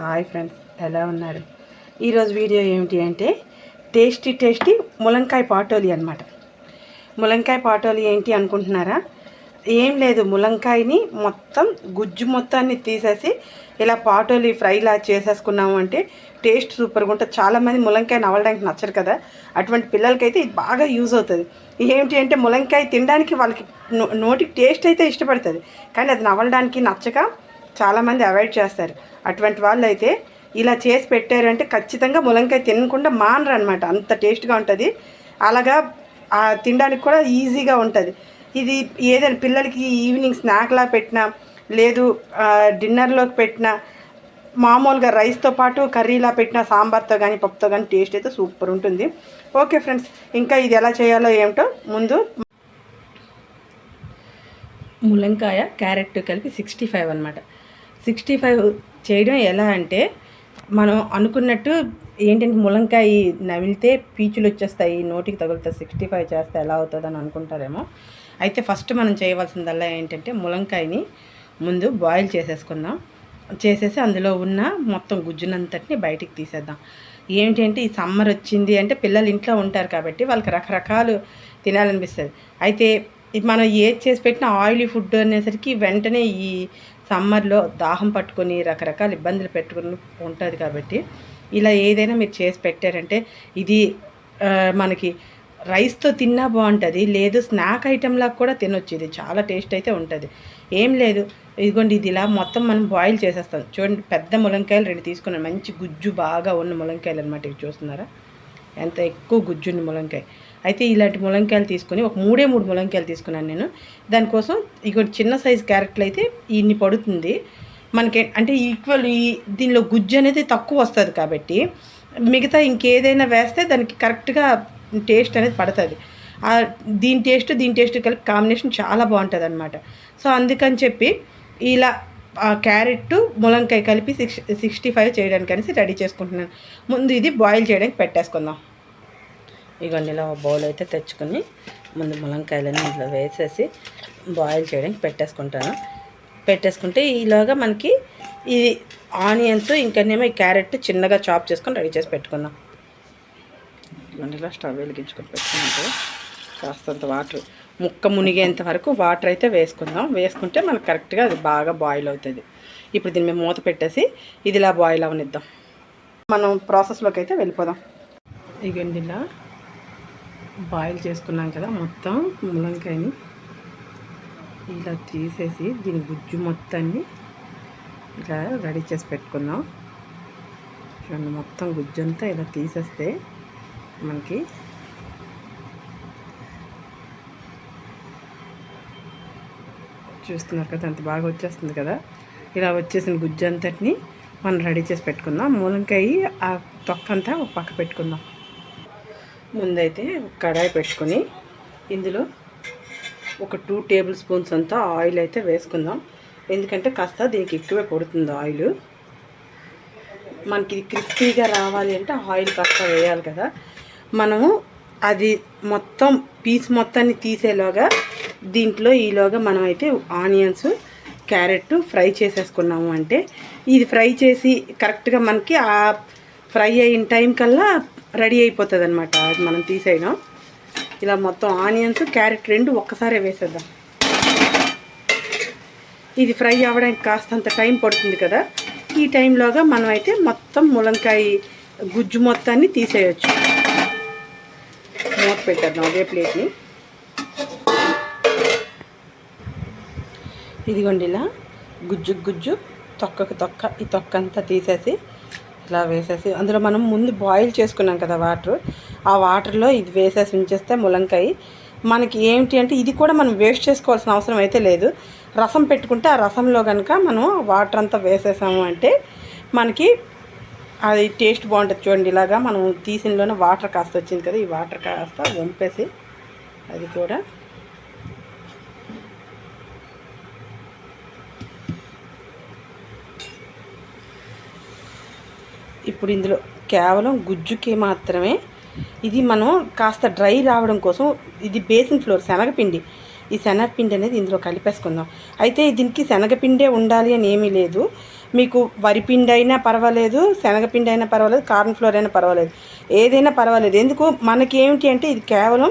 Hi friends, ఎలా ఉన్నారు? ఈరోజు వీడియో ఏమిటి అంటే టేస్టీ ములంకాయ పాటోలి అనమాట. ములంకాయ పాటోలి ఏంటి అనుకుంటున్నారా? ఏం లేదు, ములంకాయని మొత్తం గుజ్జు మొత్తాన్ని తీసేసి ఇలా పాటోలి ఫ్రైలా చేసేసుకున్నాము అంటే టేస్ట్ సూపర్గా ఉంటుంది. చాలామంది ములంకాయ నవ్వడానికి నచ్చరు కదా, అటువంటి పిల్లలకైతే ఇది బాగా యూజ్ అవుతుంది. ఏంటి అంటే ములంకాయ తినడానికి వాళ్ళకి నోటికి టేస్ట్ అయితే ఇష్టపడుతుంది, కానీ అది నవ్వడానికి నచ్చక చాలామంది అవాయిడ్ చేస్తారు. అటువంటి వాళ్ళు అయితే ఇలా చేసి పెట్టారంటే ఖచ్చితంగా ములంకాయ తినకుండా మానరు అనమాట, అంత టేస్ట్గా ఉంటుంది. అలాగా తినడానికి కూడా ఈజీగా ఉంటుంది. ఇది ఏదైనా పిల్లలకి ఈవినింగ్ స్నాక్లా పెట్టినా, లేదు డిన్నర్లోకి పెట్టినా, మామూలుగా రైస్తో పాటు కర్రీలా పెట్టినా, సాంబార్తో కానీ పప్పుతో కానీ టేస్ట్ అయితే సూపర్ ఉంటుంది. ఓకే ఫ్రెండ్స్, ఇంకా ఇది ఎలా చేయాలో ఏమిటో ముందు ములంకాయ క్యారెట్ కలిపి 65 అనమాట. 65 చేయడం ఎలా అంటే, మనం అనుకున్నట్టు ఏంటంటే ములంకాయ నమిలితే పీచులు వచ్చేస్తాయి, నోటికి తగులుతాయి. 65 చేస్తే ఎలా అవుతుందని అనుకుంటారేమో. అయితే ఫస్ట్ మనం చేయవలసిందల్లా ఏంటంటే ములంకాయని ముందు బాయిల్ చేసేసుకుందాం. చేసేసి అందులో ఉన్న మొత్తం గుజ్జునంతటిని బయటికి తీసేద్దాం. ఏంటంటే ఈ సమ్మర్ వచ్చింది అంటే పిల్లలు ఇంట్లో ఉంటారు కాబట్టి వాళ్ళకి రకరకాలు తినాలనిపిస్తుంది. అయితే మనం ఏది చేసి పెట్టినా ఆయిలీ ఫుడ్ అనేసరికి వెంటనే ఈ సమ్మర్లో దాహం పట్టుకొని రకరకాల ఇబ్బందులు పెట్టుకుని ఉంటుంది. కాబట్టి ఇలా ఏదైనా మీరు చేసి పెట్టారంటే ఇది మనకి రైస్తో తిన్నా బాగుంటుంది, లేదు స్నాక్ ఐటెంలా కూడా తినొచ్చు. ఇది చాలా టేస్ట్ అయితే ఉంటుంది. ఏం లేదు, ఇదిగోండి ఇది ఇలా మొత్తం మనం బాయిల్ చేసేస్తాం. చూడండి, పెద్ద ములంకాయలు 2 తీసుకున్నాను, మంచి గుజ్జు బాగా ఉన్న ములంకాయలు అనమాట. ఇవి చూస్తున్నారా ఎంత ఎక్కువ గుజ్జున్న ములంకాయ. అయితే ఇలాంటి ములంకాయలు తీసుకొని ఒక 3 ములంకాయలు తీసుకున్నాను నేను. దానికోసం ఇక చిన్న సైజు క్యారెట్లు అయితే ఇన్ని పడుతుంది మనకి. అంటే ఈక్వల్ దీనిలో గుజ్జు అనేది తక్కువ వస్తుంది కాబట్టి మిగతా ఇంకేదైనా వేస్తే దానికి కరెక్ట్గా టేస్ట్ అనేది పడుతుంది. దీని టేస్ట్ కలిపి కాంబినేషన్ చాలా బాగుంటుంది అనమాట. సో అందుకని చెప్పి ఇలా క్యారెట్ ములంకాయ కలిపి 65 చేయడానికి అనేసి రెడీ చేసుకుంటున్నాను. ముందు ఇది బాయిల్ చేయడానికి పెట్టేసుకుందాం. ఇవన్నీ ఇలా బౌల్ అయితే తెచ్చుకొని ముందు ములంకాయలన్నీ ఇంట్లో వేసేసి బాయిల్ చేయడానికి పెట్టేసుకుంటే ఈలోగా మనకి ఇది ఆనియన్స్ ఇంకనేమో ఈ క్యారెట్ చిన్నగా చాప్ చేసుకొని రెడీ చేసి పెట్టుకుందాం. ఇవన్నీ ఇలా స్టవ్ వెలిగించుకొని పెట్టుకున్నట్టు కాస్తంత వాటర్ ముక్క మునిగేంత వరకు వాటర్ అయితే వేసుకుంటే మనకు కరెక్ట్గా అది బాగా బాయిల్ అవుతుంది. ఇప్పుడు దీన్ని మేము మూత పెట్టేసి ఇది ఇలా బాయిల్ అవనిద్దాం. మనం ప్రాసెస్లోకి అయితే వెళ్ళిపోదాం. ఇగండి ఇలా బాయిల్ చేసుకున్నాం కదా, మొత్తం ములంకాయని ఇలా తీసేసి దీని గుజ్జు మొత్తాన్ని ఇలా రెడీ చేసి పెట్టుకుందాం. చూడండి, మొత్తం గుజ్జు అంతా ఇలా తీసేస్తే మనకి చూస్తున్నారు కదా అంత బాగా వచ్చేస్తుంది కదా. ఇలా వచ్చేసిన గుజ్జు అంతటిని మనం రెడీ చేసి పెట్టుకుందాం. ములంకాయ ఆ తొక్కంతా ఒక పక్క పెట్టుకుందాం. ముందైతే కడాయి పెట్టుకొని ఇందులో ఒక 2 టేబుల్ స్పూన్స్ అంతా ఆయిల్ అయితే వేసుకుందాం. ఎందుకంటే కాస్త దీనికి ఎక్కువే పడుతుంది ఆయిల్. మనకి ఇది క్రిస్పీగా రావాలి అంటే ఆయిల్ కాస్త వేయాలి కదా. మనము అది మొత్తం పీస్ మొత్తాన్ని తీసేలాగా దీంట్లో ఈలోగా మనమైతే ఆనియన్స్ క్యారెట్ ఫ్రై చేసేసుకున్నాము అంటే ఇది ఫ్రై చేసి కరెక్ట్గా మనకి ఆ ఫ్రై అయిన టైం కల్లా రెడీ అయిపోతుంది అనమాట. అది మనం తీసేయడం. ఇలా మొత్తం ఆనియన్స్ క్యారెట్ 2 ఒక్కసారే వేసేద్దాం. ఇది ఫ్రై అవ్వడానికి కాస్తంత టైం పడుతుంది కదా. ఈ టైంలోగా మనం అయితే మొత్తం ములంకాయ గుజ్జు మొత్తాన్ని తీసేయచ్చు. మూత పెట్టేద్దాం అదే ప్లేట్ని. ఇదిగోండి ఇలా గుజ్జు తొక్క ఈ తొక్క అంతా తీసేసి ఇలా వేసేసి అందులో మనం ముందు బాయిల్ చేసుకున్నాం కదా వాటర్, ఆ వాటర్లో ఇది వేసేసి ఉంచేస్తే ములంకాయ మనకి ఏంటి అంటే ఇది కూడా మనం వేస్ట్ చేసుకోవాల్సిన అవసరం అయితే లేదు. రసం పెట్టుకుంటే ఆ రసంలో కనుక మనం వాటర్ అంతా వేసేసాము అంటే మనకి అది టేస్ట్ బాగుంటుంది. చూడండి, ఇలాగా మనం తీసినలోనే వాటర్ కాస్త వచ్చింది కదా, ఈ వాటర్ కాస్త వంపేసి అది కూడా ఇప్పుడు ఇందులో కేవలం గుజ్జుకి మాత్రమే ఇది మనం కాస్త డ్రై రావడం కోసం ఇది బేసిన్ ఫ్లోర్ శనగపిండి. ఈ శనగపిండి అనేది ఇందులో కలిపేసుకుందాం. అయితే దీనికి శనగపిండే ఉండాలి అని ఏమీ లేదు. మీకు వరిపిండి అయినా పర్వాలేదు, శనగపిండి అయినా పర్వాలేదు, కార్న్ ఫ్లోర్ అయినా పర్వాలేదు, ఏదైనా పర్వాలేదు. ఎందుకు మనకి ఏమిటి అంటే ఇది కేవలం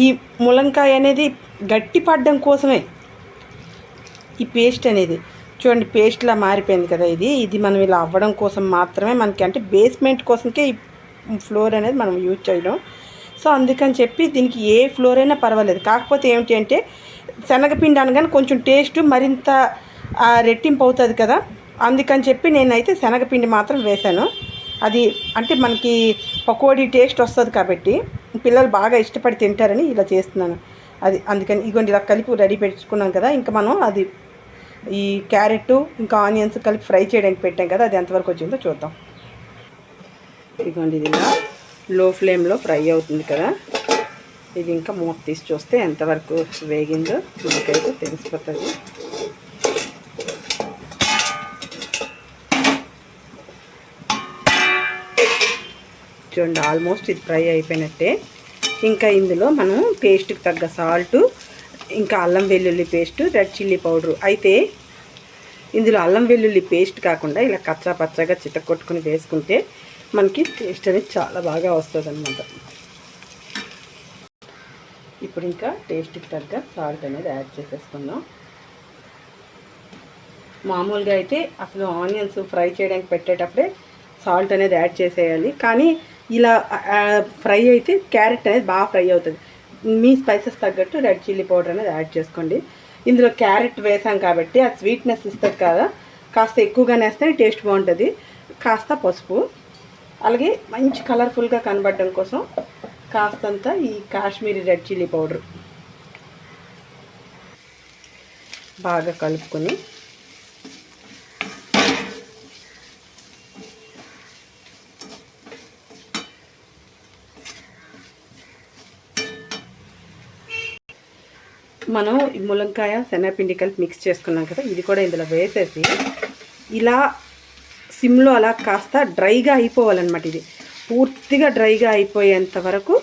ఈ ములంకాయ అనేది గట్టి పడడం కోసమే ఈ పేస్ట్ అనేది. చూడండి పేస్ట్లా మారిపోయింది కదా, ఇది మనం ఇలా అవ్వడం కోసం మాత్రమే మనకి, అంటే బేస్మెంట్ కోసంకే ఈ ఫ్లోర్ అనేది మనం యూజ్ చేయడం. సో అందుకని చెప్పి దీనికి ఏ ఫ్లోర్ అయినా పర్వాలేదు. కాకపోతే ఏమిటి అంటే శనగపిండి అనగానే కొంచెం టేస్ట్ మరింత రెట్టింపు అవుతుంది కదా, అందుకని చెప్పి నేనైతే శనగపిండి మాత్రం వేశాను. అది అంటే మనకి పకోడీ టేస్ట్ వస్తుంది కాబట్టి పిల్లలు బాగా ఇష్టపడి తింటారని ఇలా చేస్తున్నాను. అది అందుకని ఇగోండి ఇలా కలిపి రెడీ పెట్టుకున్నాం కదా. ఇంకా మనం అది ఈ క్యారెట్ ఇంకా ఆనియన్స్ కలిపి ఫ్రై చేయడానికి పెట్టాం కదా, అది ఎంతవరకు వచ్చిందో చూద్దాం. ఇదిగోండి ఇది ఇలా లో ఫ్లేమ్లో ఫ్రై అవుతుంది కదా, ఇది ఇంకా మూత తీసి చూస్తే ఎంతవరకు వేగిందో మనకైతే తెలిసిపోతుంది. చూడండి ఆల్మోస్ట్ ఇది ఫ్రై అయిపోయినట్టే. ఇంకా ఇందులో మనం పేస్ట్కి తగ్గ సాల్టు, ఇంకా అల్లం వెల్లుల్లి పేస్టు, రెడ్ చిల్లీ పౌడరు. అయితే ఇందులో అల్లం వెల్లుల్లి పేస్ట్ కాకుండా ఇలా కచ్చా పచ్చగా చితకొట్టుకుని వేసుకుంటే మనకి టేస్ట్ అనేది చాలా బాగా వస్తుంది అన్నమాట. ఇప్పుడు ఇంకా టేస్ట్కి తగ్గ సాల్ట్ అనేది యాడ్ చేసేసుకుందాం. మామూలుగా అయితే అసలు ఆనియన్స్ ఫ్రై చేయడానికి పెట్టేటప్పుడే సాల్ట్ అనేది యాడ్ చేసేయాలి, కానీ ఇలా ఫ్రై అయితే క్యారెట్ అనేది బాగా ఫ్రై అవుతుంది. మీ స్పైసెస్ తగ్గట్టు రెడ్ చిల్లీ పౌడర్ అనేది యాడ్ చేసుకోండి. ఇందులో క్యారెట్ వేసాం కాబట్టి ఆ స్వీట్నెస్ ఇస్తుంది కదా, కాస్త ఎక్కువగానే వేస్తే టేస్ట్ బాగుంటుంది. కాస్త పసుపు, అలాగే మంచి కలర్ఫుల్గా కనబడడం కోసం కాస్తంత ఈ కాశ్మీరీ రెడ్ చిల్లీ పౌడర్ బాగా కలుపుకొని మనం ములంకాయ శనగపిండి కలిపి మిక్స్ చేసుకున్నాం కదా, ఇది కూడా ఇందులో వేసేసి ఇలా సిమ్లో అలా కాస్త డ్రైగా అయిపోవాలన్నమాట. ఇది పూర్తిగా డ్రైగా అయిపోయేంత వరకు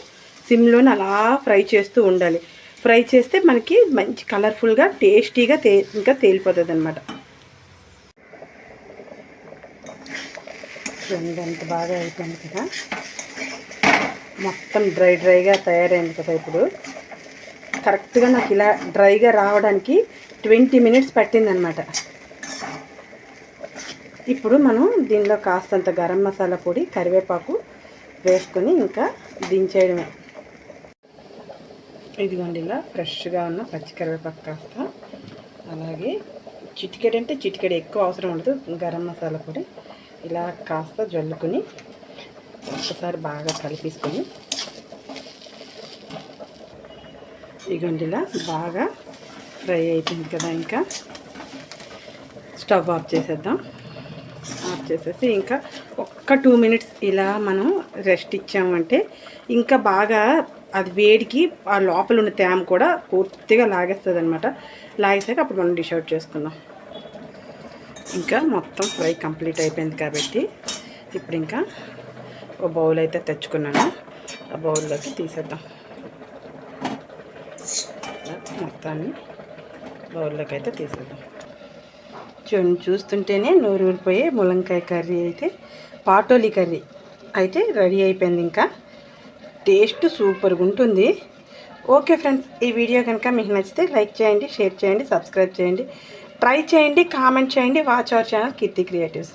సిమ్లోనే అలా ఫ్రై చేస్తూ ఉండాలి. ఫ్రై చేస్తే మనకి మంచి కలర్ఫుల్గా టేస్టీగా ఇంకా తేలిపోతుంది అనమాట. ఎంత బాగా అయిపోయింది కదా, మొత్తం డ్రైగా తయారైంది కదా. ఇప్పుడు కరెక్ట్గా నాకు ఇలా డ్రైగా రావడానికి 20 మినిట్స్ పట్టిందనమాట. ఇప్పుడు మనం దీనిలో కాస్తంత గరం మసాలా పొడి, కరివేపాకు వేసుకొని ఇంకా దించేయడమే. ఇదిగోండి ఇలా ఫ్రెష్గా ఉన్న పచ్చి కరివేపాకు కాస్త, అలాగే చిటికెడు అంటే చిటికెడు ఎక్కువ అవసరం ఉండదు గరం మసాలా పొడి, ఇలా కాస్త జల్లుకొని ఒకసారి బాగా కలిపేసుకొని ఇదిగోండి ఇలా బాగా ఫ్రై అయిపోయింది కదా. ఇంకా స్టవ్ ఆఫ్ చేసేద్దాం. ఆఫ్ చేసేసి ఇంకా ఒక్క 2 మినిట్స్ ఇలా మనం రెస్ట్ ఇచ్చామంటే ఇంకా బాగా అది వేడికి ఆ లోపల ఉన్న తేమ కూడా పూర్తిగా లాగేస్తుంది అనమాట. లాగేసాక అప్పుడు మనం డిష్ అవుట్ చేసుకుందాం. ఇంకా మొత్తం ఫ్రై కంప్లీట్ అయిపోయింది కాబట్టి ఇప్పుడు ఇంకా ఓ బౌల్ అయితే తెచ్చుకున్నాను, ఆ బౌల్లోకి తీసేద్దాం. మొత్తాన్ని బౌల్లోకి అయితే తీసేద్దాం. చూస్తుంటేనే నోరు ఊరిపోయే ములంకాయ కర్రీ అయితే, పాటోలీ కర్రీ అయితే రెడీ అయిపోయింది. ఇంకా టేస్ట్ సూపర్గా ఉంటుంది. ఓకే ఫ్రెండ్స్, ఈ వీడియో కనుక మీకు నచ్చితే లైక్ చేయండి, షేర్ చేయండి, సబ్స్క్రైబ్ చేయండి, ట్రై చేయండి, కామెంట్ చేయండి. Watch our channel Keerthi creatives.